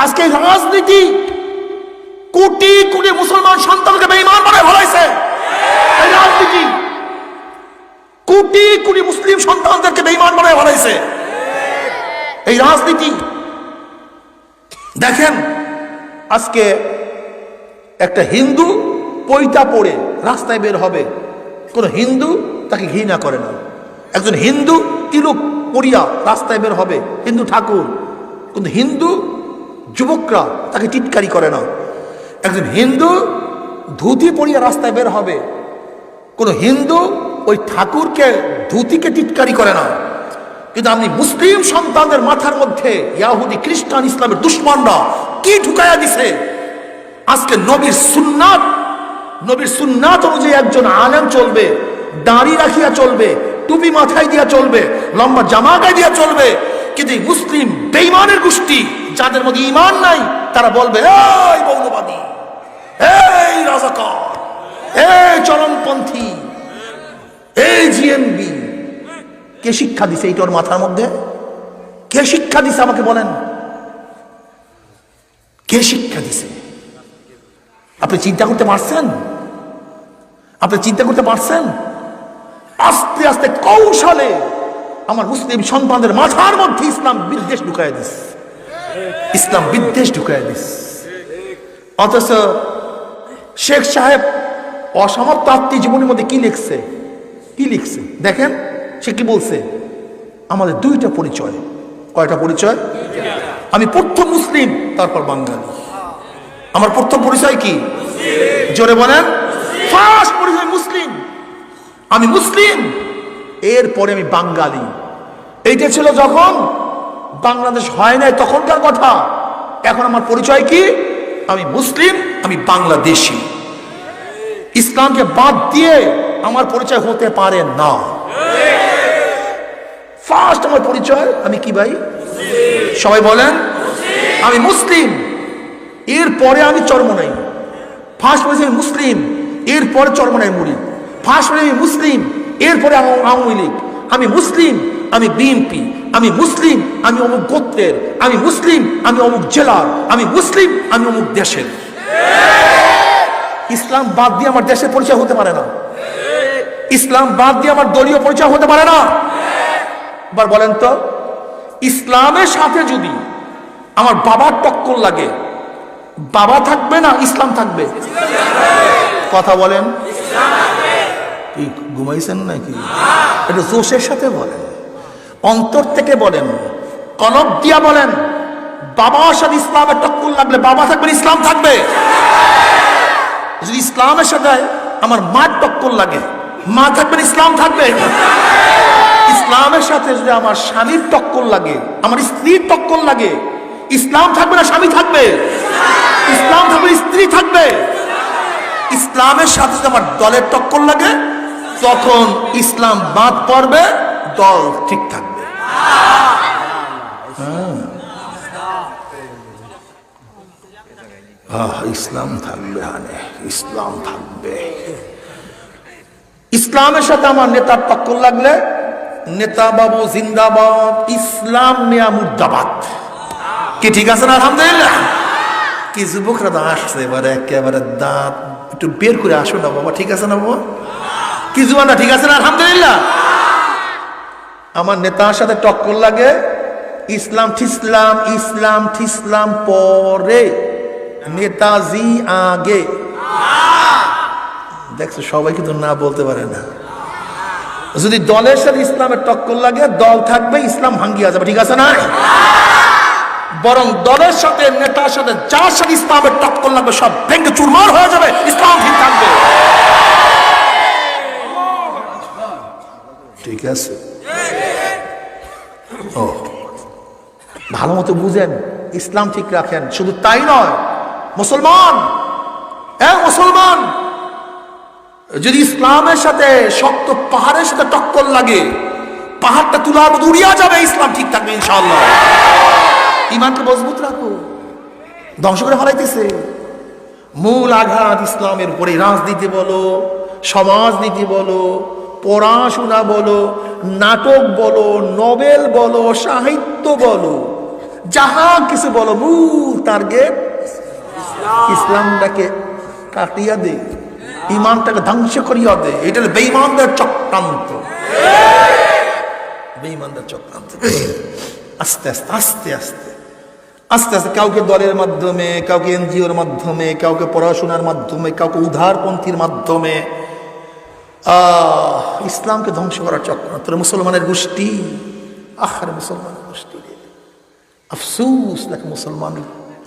আজকে রাজনীতি কোটি কোটি মুসলমান সন্তানকে বেঈমান বানায় ফেলাইছে। এই রাজনীতি কোটি কোটি মুসলিম সন্তানদেরকে বেঈমান বানায় ফেলাইছে। এই রাজনীতি দেখেন, আজকে একটা হিন্দু পৈতা পড়ে রাস্তায় বের হবে, কোন হিন্দু তাকে ঘৃণা করে না। একজন হিন্দু তিলক পরিয়া রাস্তায় বের হবে, হিন্দু ঠাকুর, কিন্তু হিন্দু যুবকরা তাকে টিটকারি করে না। একজন হিন্দু ধুতি পরিয়া রাস্তায় বের হবে, কোন হিন্দু ওই ঠাকুরকে ধুতিকে টিটকারি করে না। কিন্তু আপনি মুসলিম সন্তানদের মাথার মধ্যে ইয়াহুদি খ্রিস্টান ইসলামের দুশ্মনরা কি ঢুকাইয়া দিছে। আজকে নবীর সুন্নাত অনুযায়ী একজন আলেম চলবে, দাড়ি রাখিয়া চলবে, টুপি মাথায় দিয়া চলবে, লম্বা জামা গায়ে দিয়া চলবে। কিন্তু মুসলিম বেঈমানের গোষ্ঠী যাদের মধ্যে ঈমান নাই, তারা বলবে এই মৌলবাদী, এই রাজাকার, এই চরমপন্থী, এই জিএমবি। কে শিক্ষা দিছে এইটার মাথার মধ্যে? কে শিক্ষা দিছে আমাকে বলেন, কে শিক্ষা দিছে? আপনি চিন্তা করতে পারছেন? আপনি চিন্তা করতে পারছেন? আস্তে আস্তে কৌশলে আমার মুসলিম সন্তানদের মাথার মধ্যে ইসলাম বিদ্বেষ ঢুকায় দিস, ইসলাম বিদ্বেষ ঢুকায় দিস। অথচ শেখ সাহেব অসমাপ্ত আত্মজীবনের মধ্যে কি লিখছে, কি লিখছে দেখেন। সে কি বলছে? আমাদের দুইটা পরিচয়। কয়টা পরিচয়? আমি প্রথম মুসলিম, তারপর বাঙালি। আমার প্রথম পরিচয় কি? জোরে বলেন। ফার্স্ট পরিচয় মুসলিম, আমি মুসলিম, এরপরে আমি বাঙালি। এইটা ছিল যখন বাংলাদেশ হয় নাই তখনকার কথা। এখন আমার পরিচয় কি? আমি মুসলিম, আমি বাংলাদেশি। ইসলামকে বাদ দিয়ে আমার পরিচয় হতে পারে না। ফার্স্ট আমার পরিচয় আমি কি ভাই? সবাই বলেন আমি মুসলিম, এরপরে আমি চরমনাই। ফার্স্ট পরিচয় আমি মুসলিম, এরপরে চরমনাই মুড়ি। ফার্স্ট পরিচয় আমি মুসলিম, এরপরে আওয়ামী লীগ। আমি মুসলিম, আমি বিএনপি। আমি মুসলিম, আমি অমুক গোত্রের। আমি মুসলিম, আমি অমুক জেলার। আমি মুসলিম, আমি অমুক দেশের। ইসলাম বাদ দিয়ে আমার দেশের পরিচয় হতে পারে না। ইসলাম বাদ দিয়ে আমার দলীয় পরিচয় হতে পারে না। এবার বলেন তো, ইসলামের সাথে যদি আমার বাবার টক্কর লাগে, বাবা থাকবে না ইসলাম থাকবে? কথা বলেন। কি ঘুমাইছেন নাকি? একটু জোশের সাথে বলেন, অন্তর থেকে বলেন, কলব দিয়া বলেন। বাবার সাথে ইসলামের টক্কর লাগলে বাবা থাকবে, ইসলাম থাকবে। যদি ইসলামের সাথে আমার মার টক্কর লাগে, মা থাকবে, ইসলাম থাকবে। ইসলামের সাথে যদি আমার স্বামীর টক্কর লাগে, আমার স্ত্রীর টক্কর লাগে, ইসলাম থাকবে না স্বামী থাকবে? ইসলাম থাকবে, স্ত্রী থাকবে। ইসলামের সাথে যদি আমার দলের টক্কর লাগে, তখন ইসলাম বাদ পড়বে, দল ঠিক থাকবে। ইসলাম থাকবে, হানে ইসলাম থাকবে। ইসলামের সাথে আমার নেতার টক্কর লাগলে, নেতা বাবু জিন্দাবাদ, ইসলাম মিয়া মুর্দাবাদ। কি ঠিক আছে না? আলহামদুলিল্লাহ। কি যুবকরা তো আসছে এবারে, একেবারে দাঁত একটু বের করে আসো না বাবা, ঠিক আছে না বাবা? কি জুয়ানরা ঠিক আছে না? আলহামদুলিল্লাহ। আমার নেতার সাথে টক্কর লাগে, ইসলাম ঠিসলাম, ইসলাম ঠিসলাম পরে, নেতাজি আগে। দেখছো সবাই কিন্তু না বলতে পারে না। যদি দলের সাথে ইসলামের টক্কর লাগে, দল থাকবে, ইসলাম ভাঙ্গিয়া যাবে, ঠিক আছে না? বরং দলের সাথে, নেতার সাথে, যার সাথে ইসলামের টক্কর লাগবে, সব ভেঙে চুরমার হয়ে যাবে, ইসলাম ঠিক থাকবে। ঠিক আছে? ও ভালো মতো বুঝেন, ইসলাম ঠিক রাখেন। শুধু তাই নয়, মুসলমান, মুসলমান যদি ইসলামের সাথে শক্ত পাহাড়ের সাথে টক্কর লাগে, পাহাড়টা তুলার মতো উড়িয়া যাবে, ইসলাম ঠিক থাকবে ইনশাআল্লাহ। ইমানকে মজবুত রাখো, ধ্বংস করে ফেলাইতেছে। মূল আঘাত ইসলামের উপরে। রাজনীতি বলো, সমাজনীতি বলো, পড়াশোনা বলো, নাটক বলো, নোবেল বলো, সাহিত্য বলো, যাহা কিছু বলো, মূল টার্গেট ইসলামটাকে কাটিয়া দে, ইমানটাকে ধ্বংস করিয়া দে। এটা বেঈমানদের চক্রান্ত, বেঈমানদের চক্রান্ত। আস্তে আস্তে আস্তে আস্তে আস্তে আস্তে কাউকে দলের মাধ্যমে, কাউকে এনজিওর মাধ্যমে, কাউকে পড়াশোনার মাধ্যমে, কাউকে উদারপন্থীর মাধ্যমে ইসলামকে ধ্বংস করার চক্রান্ত। মুসলমানের গোষ্ঠী, আখের মুসলমানের গোষ্ঠী রে, আফসোস লাগে মুসলমান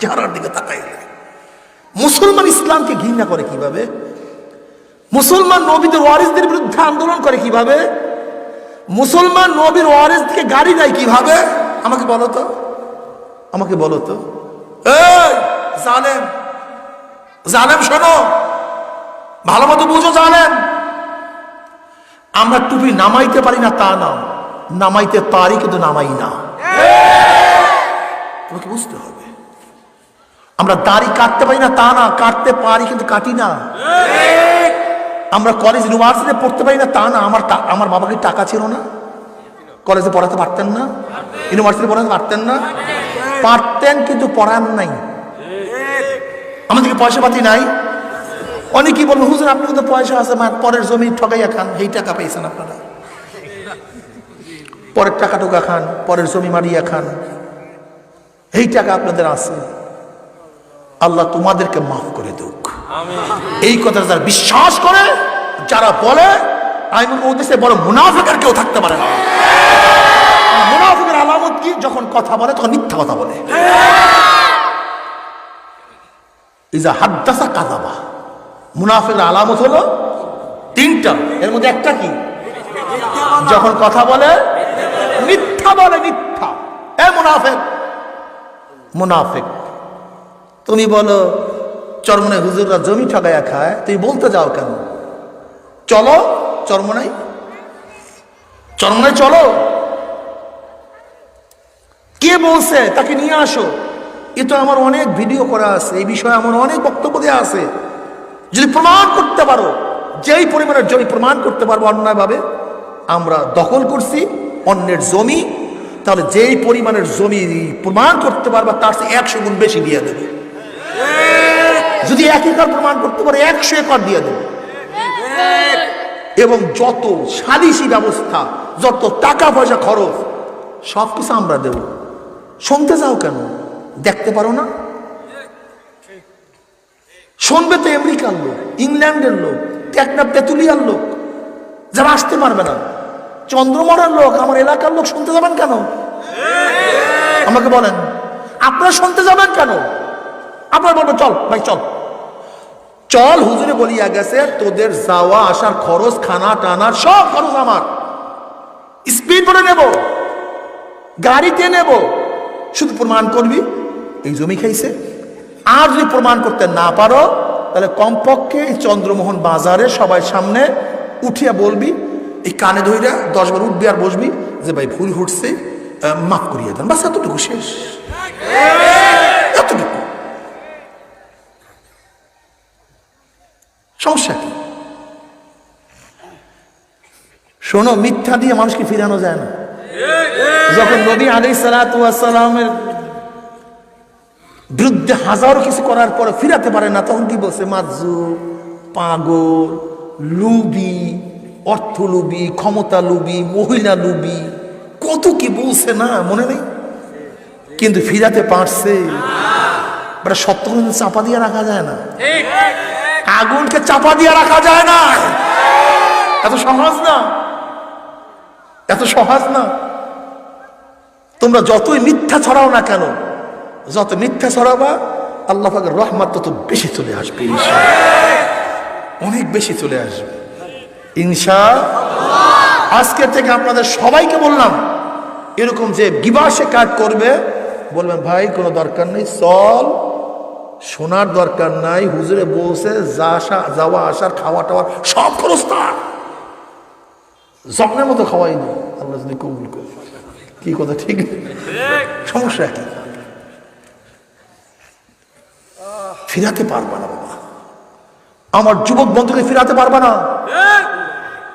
চেহারার দিকে তাকাই। মুসলমান ইসলামকে ঘৃণা করে কিভাবে? মুসলমান নবীদের ওয়ারিসদের বিরুদ্ধে আন্দোলন করে কিভাবে? মুসলমান নবীর ওয়ারিসকে গাড়ি দেয় কিভাবে? আমাকে বলো তো, আমাকে বলো তো। এই জালেম, জালেম শোনো, ভালো মতো বুঝো জালেম। আমরা টুপি নামাইতে পারি না তা না, নামাইতে পারি কিন্তু নামাই না। তোমাকে বুঝতে হবে। আমরা দাড়ি কাটতে পারি না তা না, কাটতে পারি কিন্তু কাটি না। আমরা কলেজ ইউনিভার্সিটিতে পড়তে পারি না তা না, আমার বাবাকে টাকা ছিল না, কলেজে পড়াতে পারতেন না, ইউনিভার্সিটি পড়াতে পারতেন না, পারতেন কিন্তু পড়ান নাই। আমাদেরকে পয়সা পাতি নাই। অনেকেই বলবো হুজুর আপনি কিন্তু পয়সা আছে, পরের জমি ঠকাইয়া খান, এই টাকা পেয়েছেন আপনারা, পরের টাকা টোকা খান, পরের জমি মারিয়া খান, এই টাকা আপনাদের আছে। আল্লাহ তোমাদেরকে মাফ করে দুক। এই কথা যারা বিশ্বাস করে, যারা বলে, আমি ও দেশে বড় মুনাফিকের কেউ থাকতে পারে না। মুনাফিকের আলামত কি? যখন কথা বলে তখন মিথ্যা কথা বলে। ইজা হাদ্দাসা কাযাবা। মুনাফিকের আলামত হলো তিনটা, এর মধ্যে একটা কি? যখন কথা বলে মিথ্যা বলে, মিথ্যা। এ মুনাফিক, মুনাফিক। তুমি বলো চরমনাই হুজুররা জমি ঠকাইয়া খায়, তুমি বলতে যাও কেন? চলো চরমনাই, চরমনাই চলো। কে বলছে? তাকে নিয়ে আসো। এ তো আমার অনেক ভিডিও করা আছে, এই বিষয়ে আমার অনেক বক্তব্য দেওয়া আছে। যদি প্রমাণ করতে পারো, যেই পরিমাণের জমি প্রমাণ করতে পারবো অন্যায়ভাবে আমরা দখল করছি অন্যের জমি, তাহলে যেই পরিমাণের জমি প্রমাণ করতে পারবা তার চেয়ে 100 গুণ বেশি দিয়ে দেবে। যদি 1 একর প্রমাণ করতে পারে 100 একর দিয়ে দেবে। এবং যত সালিশি ব্যবস্থা, যত টাকা পয়সা খরচ, সবকিছু আমরা দেব। শুনতে যাও কেন? দেখতে পারো না? শুনবে তো আমেরিকার লোক, ইংল্যান্ডের লোক, টেকনাফ তেতুলিয়ার লোক, যারা আসতে পারবে না। চন্দ্রমোড়ার লোক, আমার এলাকার লোক শুনতে যাবেন কেন? আমাকে বলেন, আপনারা শুনতে যাবেন কেন? আপনারা বলবেন চল ভাই চল চল, হুজুরে বলিয়া গেছে তোদের যাওয়া আসার খরচ, খানা টানার সব খরচ আমার, স্পিড বোটে নেব, গাড়িতে নেব, শুধু প্রমাণ করবি এই জমি খাইছে। আর যদি প্রমাণ করতে না পারো তাহলে কমপক্ষে এই চন্দ্রমোহন বাজারে সবাই সামনে উঠিয়া বলবি, এই কানে ধইরা 10 বার উঠবি আর বসবি যে ভাই ভুল হচ্ছে, মাফ করিয়ে দেন। বাস এতটুকু, শেষ। এতটুকু। সমস্যা কি? শোনো, মিথ্যা দিয়ে মানুষকে ফিরানো যায় না। যখন নবী আলাইহিস সালাতু ওয়াস সালামের বিরুদ্ধে হাজারো কিছু করার পরে ফিরাতে পারে না, তখন কি বলছে? মাজুর, পাগল, লুবি, অর্থ লুবি, ক্ষমতা লুবি, মহিলা লুবি, কত কি বলছে না, মনে নেই? কিন্তু ফিরাতে পারছে। সত্য চাপা দিয়ে রাখা যায় না, আগুনকে চাপা দিয়ে রাখা যায় না। এত সহজ না, এত সহজ না। তোমরা যতই মিথ্যা ছড়াও না কেন, যত মিথ্যা ছড়াবা আল্লাহ পাকের রহমত তত বেশি চলে আসবে, ইনশাআল্লাহ, অনেক বেশি চলে আসবে ইনশাআল্লাহ। আজকে থেকে আপনাদের সবাইকে বললাম, এরকম যে গিবাসে কাজ করবে বলবেন ভাই কোনো দরকার নেই, চল, শোনার দরকার নাই, হুজুরে বলছে যাওয়া আসার খাওয়া টাওয়া সব খরচ তার, যত্নের মতো খাওয়াই নি, আল্লাহ যদি কবুল করে। কি কথা ঠিক? সমস্যা কি? ফিরাতে পারবা না বাবা, আমার যুবক বন্ধুকে ফিরাতে পারবা না।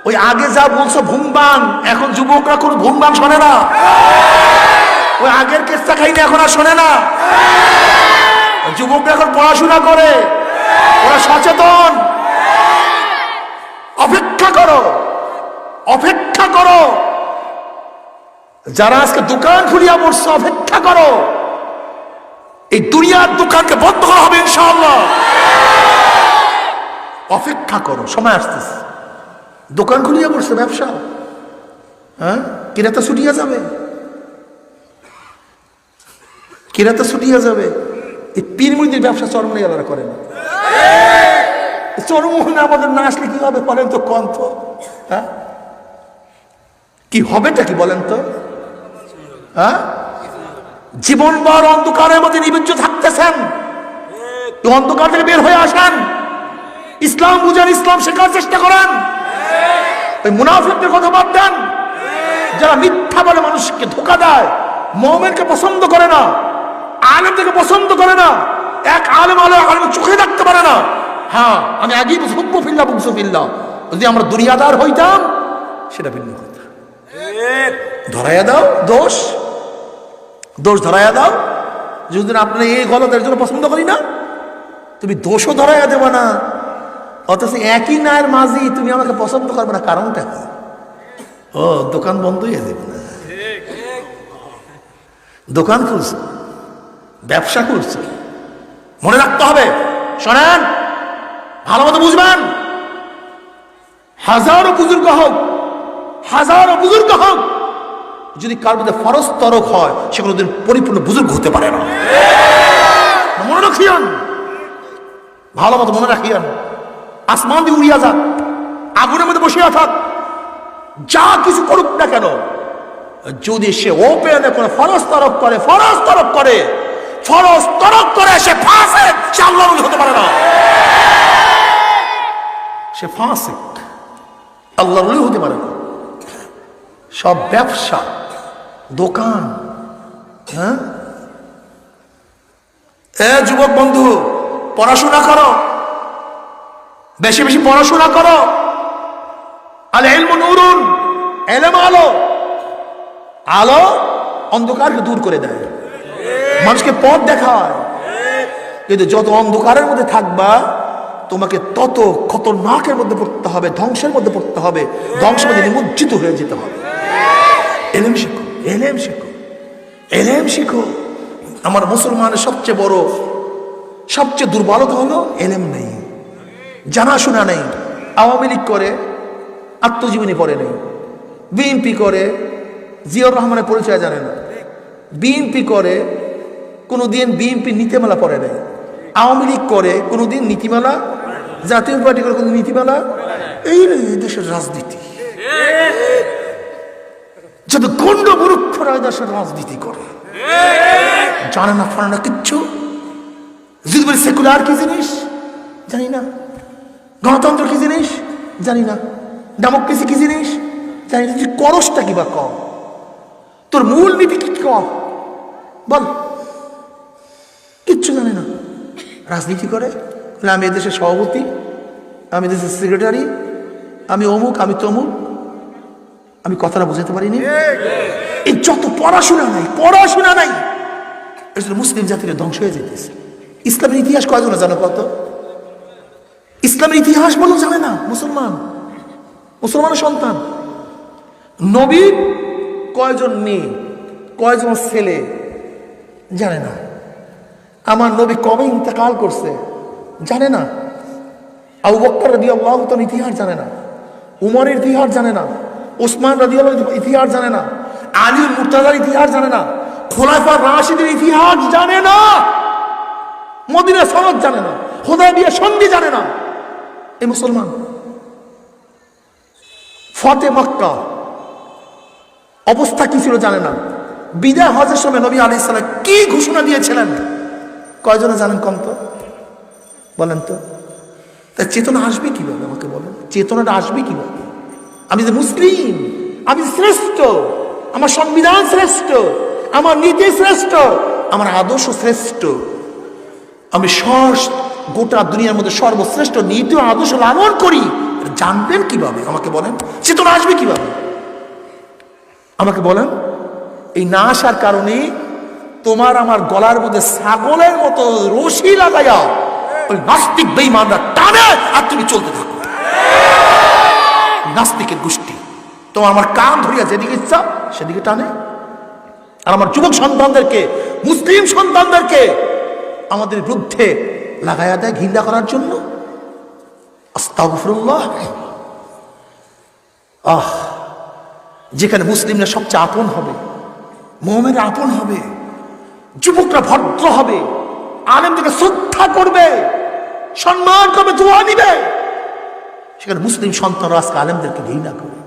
ওই আগে যা বলছো ঘুমবান, এখন যুবকরা কোনো ঘুমবান শোনে না। ওই আগের কেসটা খাইনি এখন আর শোনে না। পড়াশোনা করে, ওরা সচেতন। অপেক্ষা করো, অপেক্ষা করো। যারা আজকে দোকান খুলিয়া পড়ছে, অপেক্ষা করো। এই দুনিয়ার দোকানকে বন্ধ করা হবে ইনশাআল্লাহ। অপেক্ষা করো, সময় আসতেছে। দোকান খুলিয়া পড়ছে, ব্যবসা, হ্যাঁ, কিরাতা ছুটিয়া যাবে, কিরাতা ছুটিয়া যাবে। এই পীর মুরিদের ব্যবসা চরমনে আলাদা করে না। চরমনে আমাদের না আসলে কি হবে বলেন তো, কন্থ, হ্যাঁ, কি হবেটা কি বলেন তো? হ্যাঁ, জীবনভর অন্ধকারের মধ্যে নিবেজ্জ থাকতেছেন। অন্ধকার থেকে বের হয়ে আসেন, ইসলাম বুঝেন, ইসলাম শেখার চেষ্টা করেন। ওই মুনাফিকদের কথা বাদ দেন, যারা মিথ্যা বলে মানুষকে ধোঁকা দেয়, মুমিনকে পছন্দ করে না, আলেমদেরকে পছন্দ করে না। এক আলেম আলেম চোখে দেখতে পারে না। হ্যাঁ, আমি আগেই হুব্বু ফিল্লাহ বুগযু ফিল্লাহ, যদি আমরা দুনিয়াদার হইতাম সেটা ভিন্ন কথা। ধরাইয়া দাও দোষ, দোষ ধরাইয়া দাও। যদি আপনি এই গলতের জন্য পছন্দ করি না, তুমি দোষও ধরাইয়া দেবো না, অথচ একই নায়ের মাঝি তুমি আমাকে পছন্দ করবে না, কারণটা কি? ও, দোকান বন্ধ হয়ে যাবে না, দোকান খুলছে, ব্যবসা খুলছে। মনে রাখতে হবে, শোনেন, ভালো মতো বুঝবেন। হাজারো বুজুর্গ হোক, হাজারো বুজুর্গ হোক, যদি কার মধ্যে ফরজ তরক হয়, সে কোনোদিন পরিপূর্ণ বুজুর্গ হতে পারে না। মনে রাখিয়ান, ভালো মতো মনে রাখিয়ান। আসমান দিয়ে উড়িয়া যাক, আগুনের মধ্যে বসিয়া থাক, যা কিছু করুক না কেন, যদি সে ওপেনে কোনো ফরজ তরক করে, ফরজ তরক করে, ফরজ তরক করে, সে ফাসিক, সে আল্লাহর ওলি হতে পারে না। সে ফাসিক, আল্লাহর ওলি হতে পারে না। সব ব্যবসা, দোকান, হ্যাঁ। এ যুবক বন্ধু, পড়াশোনা করো, বেশি বেশি পড়াশোনা করো। আল ইলমু নূরুন, ইলম আলো, আলো অন্ধকারকে দূর করে দেয়, মানুষকে পথ দেখায়। কিন্তু যত অন্ধকারের মধ্যে থাকবা, তোমাকে তত খতরনাকের মধ্যে পড়তে হবে, ধ্বংসের মধ্যে পড়তে হবে, ধ্বংসের মধ্যে নিমজ্জিত হয়ে যেতে হবে। এলেম শিখো, এলেম শিখো, এলেম শিখো। আমার মুসলমানের সবচেয়ে বড়, সবচেয়ে দুর্বলতা হলো এলেম নেই, জানাশোনা নেই। আওয়ামী লীগ করে, আত্মজীবনী পড়ে নেই। বিএনপি করে, জিয়াউর রহমানের পরিচয় জানে না। বিএনপি করে, কোনোদিন বিএনপি নীতিমালা পড়ে নেই। আওয়ামী লীগ করে, কোনোদিন নীতিমালা, জাতীয় পার্টি করে, কোনো নীতিমালা। এই দেশের রাজনীতি, যত গণ্ড মূর্খরা দেশের রাজনীতি করে, জানে না, ফানে না কিচ্ছু। যদি বলি সেকুলার কি জিনিস জানি না, গণতন্ত্র কি জিনিস জানি না, ডেমোক্রেসি কি জিনিস জানি না। তুই করসটা কি বা কম, তোর মূল নীতি কি কম বল, কিচ্ছু জানে না। রাজনীতি করে, আমি এদেশের সভাপতি, আমি দেশের সেক্রেটারি, আমি অমুক, আমি তমুক। আমি কথাটা বুঝাতে পারিনি। এই যত পড়াশোনা নাই, পড়াশোনা নাই, মুসলিম জাতির ধ্বংস হয়ে যেতেছে। ইসলামের ইতিহাস কয়জন জানো? কত? ইসলামের ইতিহাস বলেও জানে না মুসলমান, মুসলমানের সন্তান। নবীর কয়জন মেয়ে, কয়জন ছেলে জানে না। আমার নবী কবে ইন্তেকাল করছে জানে না। আবু বকর রাদিয়াল্লাহু তাআলার ইতিহাস জানে না, উমরের ইতিহাস জানে না, ওসমান রাদিয়াল্লাহু ইতিহাস জানে না, আলী মুর্তাজার ইতিহাস জানে না, খোলাফা রাশিদের ইতিহাস জানে না, মদিনা সনদ জানে না, হুদায়বিয়া সন্ধি জানে না। এই মুসলমান। ফতে মক্কা অবস্থা কি ছিল জানে না। বিদায় হজের সময় নবী আলাইহিস সালাম কি ঘোষণা দিয়েছিলেন কয়জনে জানেন? কম তো বলেন তো। তা চেতনা আসবে কিভাবে আমাকে বলেন? চেতনাটা আসবে কিভাবে? আমি যে মুসলিম, আমি শ্রেষ্ঠ, আমার সংবিধান শ্রেষ্ঠ, আমার নীতি শ্রেষ্ঠ, আমার আদর্শ শ্রেষ্ঠ, আমি গোটা দুনিয়ার মধ্যে সর্বশ্রেষ্ঠ নীতি ও আদর্শ লালন করি, জানবেন কিভাবে আমাকে বলেন? চেতনা আসবে কিভাবে আমাকে বলেন? এই না আসার কারণে তোমার আমার গলার মধ্যে ছাগলের মতো রশি লাগাইয়া ওই নাস্তিক বেঈমানরা টানে, আর তুমি চলতে থাকো। নাস্তিকের গোষ্ঠী তোমার আমার কান ধরিয়া যেদিকে ইচ্ছা সেদিকে টানে, আর আমার যুবক সন্তানদেরকে, মুসলিম সন্তানদেরকে আমাদের বিরুদ্ধে লাগাইয়া দেয় ঘৃণা করার জন্য। আস্তাগফিরুল্লাহ। যেখানে মুসলিমরা সবচেয়ে আপন হবে, মুমিনরা আপন হবে, যুবকরা ভদ্র হবে, আলেমদেরকে শ্রদ্ধা করবে, সম্মান করবে, দোয়া নিবে, সেখানে মুসলিম সন্তানরা আজকে আলেমদেরকে ঘৃণা করে।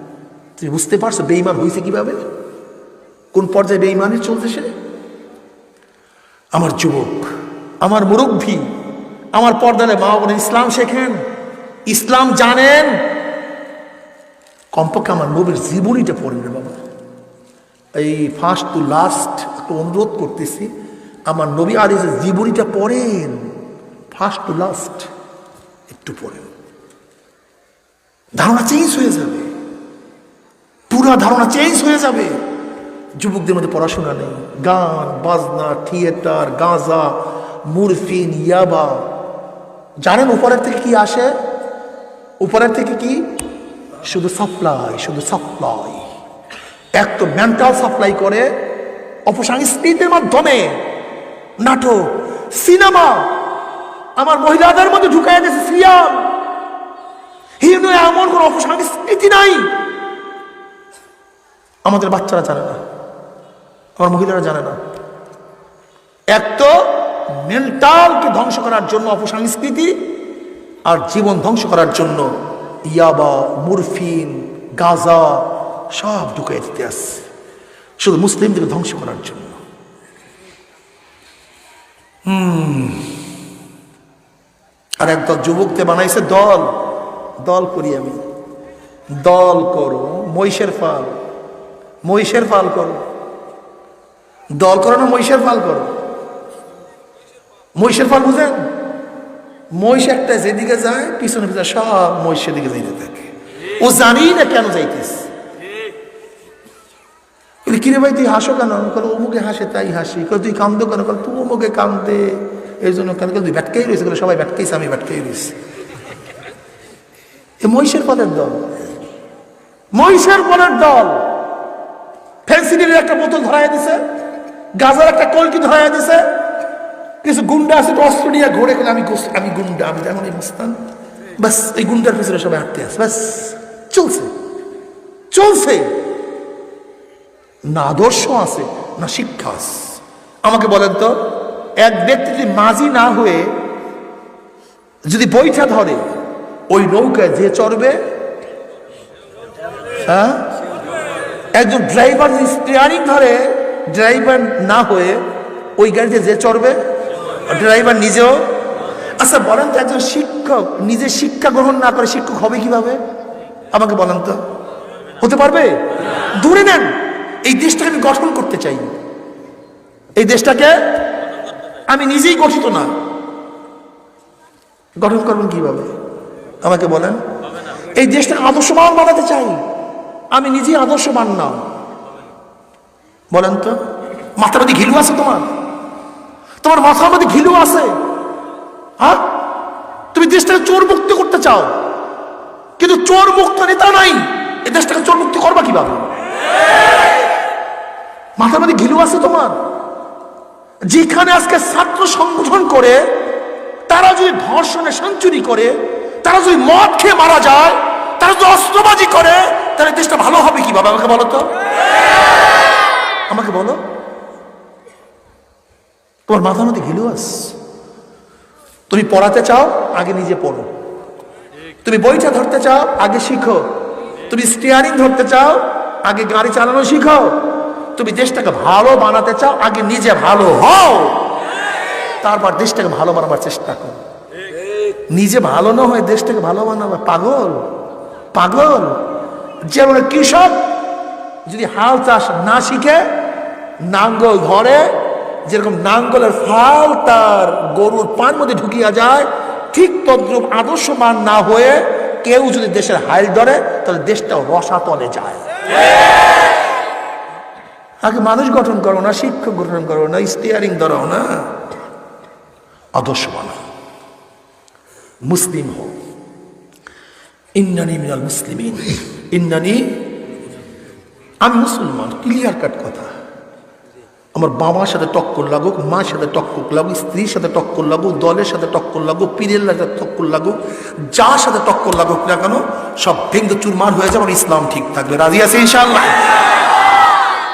তুমি বুঝতে পারছো বেঈমান হয়েছে কিভাবে, কোন পর্যায়ে বেঈমানি চলতেছে? আমার যুবক, আমার মুরব্বী, আমার পর্দারে মা বোন, ইসলাম শেখেন, ইসলাম জানেন, কমপক্ষে আমার নবীর জীবনীটা পড়েন রে বাবা। এই ফার্স্ট টু লাস্ট একটু অনুরোধ করতেছি, আমার নবী আলাইহিস জীবনীটা পড়েন, ফার্স্ট টু লাস্ট একটু পড়েন, ধারণা চেঞ্জ হয়ে যাবে, পুরা ধারণা চেঞ্জ হয়ে যাবে। যুবকদের মধ্যে পড়াশোনা নেই, গান বাজনা, থিয়েটার, গাঁজা, মুরফিন, ইয়াবা। জানেন উপরের থেকে কি আসে? উপরের থেকে কি? শুধু সাপ্লাই, শুধু সাপ্লাই। এক তো মেন্টাল সাপ্লাই করে অপসংস্কৃতির মাধ্যমে, নাটক, সিনেমা, আমার মহিলাদের মধ্যে ঢুকাই গেছে সিয়াম। হিন্দু এমন কোন অপসংস্কৃতি নাই আমাদের বাচ্চারা জানে না, আমার মহিলারা জানে না। এক তো মেন্টালকে ধ্বংস করার জন্য অপসংস্কৃতি, আর জীবন ধ্বংস করার জন্য ইয়াবা, মুরফিন, গাঁজা সব ঢুকাই দিতে আসছে, শুধু মুসলিমদেরকে ধ্বংস করার জন্য। আর একদল যুবককে বানাইছে দল, দল করি আমি, দল করো, মহিষের ফাল, মহিষের ফাল করো, দল করো না মহিষের ফাল করো। মহিষের ফাল বুঝেন? মহিষ একটা যেদিকে যায় পিছনে পিছনে সব মহিষ সেদিকে যাইতে থাকে, ও জানি না কেন যাইতেছে। কিরে ভাই তুই হাসো কেন? অমুকে হাসে তাই হাসি। তুই কান্দো কেন? তুই অমুকে কান্দে এই জন্য কেন? তুই ব্যাটকেই রয়েছে, সবাই ব্যাটকেইছে, আমি ব্যাটকেই রয়েছি। এ মহিষের পদের দল, মহিষের পদের দল। ফেন্সিডিলের একটা বোতল ধরাইয়া দিছে, গাজার একটা কলকি ধরাইয়া দিছে, কিছু গুন্ডা আছে অস্ত্র নিয়ে ঘুরে, আমি গুন্ডা, আমি তেমন মুস্তান, বাস এই গুন্ডার পিছনে সবাই হাঁটতে আছে, বাস চলছে চলছে। না আদর্শ আছে না শিক্ষা আছে। আমাকে বলেন তো, এক ব্যক্তি যদি মাঝি না হয়ে যদি বইটা ধরে, ওই নৌকায় যে চড়বে, হ্যাঁ, একজন ড্রাইভার যদি স্টিয়ারিং ধরে, ড্রাইভার না হয়ে ওই গাড়িতে যে চড়বে, ড্রাইভার নিজেও। আচ্ছা বলেন তো, একজন শিক্ষক নিজে শিক্ষা গ্রহণ না করে শিক্ষক হবে কিভাবে? আমাকে বলেন তো, হতে পারবে? দূরে নেন, এই দেশটাকে আমি গঠন করতে চাই, এই দেশটাকে আমি নিজেই গঠিত না, গঠন করবেন কিভাবে আমাকে বলেন? এই দেশটাকে আদর্শবান বানাতে চাই, আমি নিজেই আদর্শবান না। বলেন তো, মাথার মধ্যে ঘিলু আছে তোমার? তোমার মাথার মধ্যে ঘিলু আছে? হ্যাঁ, তুমি দেশটাকে চোর মুক্ত করতে চাও, কিন্তু চোর মুক্ত নেতা নাই, এই দেশটাকে চোর মুক্তি করবা কিভাবে? মাথার মধ্যে ঘিলু আছে তোমার? যেখানে আজকে ছাত্র সংগঠন করে, তারা যদি ধর্ষণে সেঞ্চুরি করে, তারা যদি মদ খেয়ে মারা যায়, তারা যদি অস্ত্রবাজি করে, তাহলে দেশটা ভালো হবে কিভাবে? আমাকে বলো তো, আমাকে বলো। তোমার মাথার মধ্যে ঘিলু আছে। তুমি পড়াতে চাও, আগে নিজে পড়ো। তুমি বইটা ধরতে চাও, আগে শিখো। তুমি স্টিয়ারিং ধরতে চাও, আগে গাড়ি চালানো শিখো। তুমি দেশটাকে ভালো বানাতে চাও, আগে নিজে ভালো হও, তারপর দেশটাকে ভালো বানাবার চেষ্টা করো। নিজে ভালো না হয়ে দেশটাকে ভালো বানাবে? পাগল, পাগল। যেমন কৃষক যদি হাল চাষ না শিখে, নাঙ্গল ধরে, যেরকম নাঙ্গলের ফাল তার গরুর পান মধ্যে ঢুকিয়া যায়, ঠিক তদ্রুপ আদর্শবান না হয়ে কেউ যদি দেশের হাল ধরে, তাহলে দেশটাও রসাতলে যায়। আগে মানুষ গঠন করো না, শিক্ষক গঠন করো না, স্টিয়ারিং ধরাও না, আদর্শ বানাও, মুসলিম হও। ইন্নানি মিনাল মুসলিমিন, ইন্নানি, আমি মুসলমান, ক্লিয়ার কাট কথা। আমার বাবার সাথে টক্কর লাগুক, মার সাথে টক্কর লাগুক, স্ত্রীর সাথে টক্কর লাগুক, দলের সাথে টক্কর লাগুক, পীরের সাথে টক্কর লাগুক, যার সাথে টক্কর লাগুক না কেন, সব ভেঙ্গে চুরমার হয়ে যাবে, ইসলাম ঠিক থাকবে। রাজি আছে ইনশাআল্লাহ?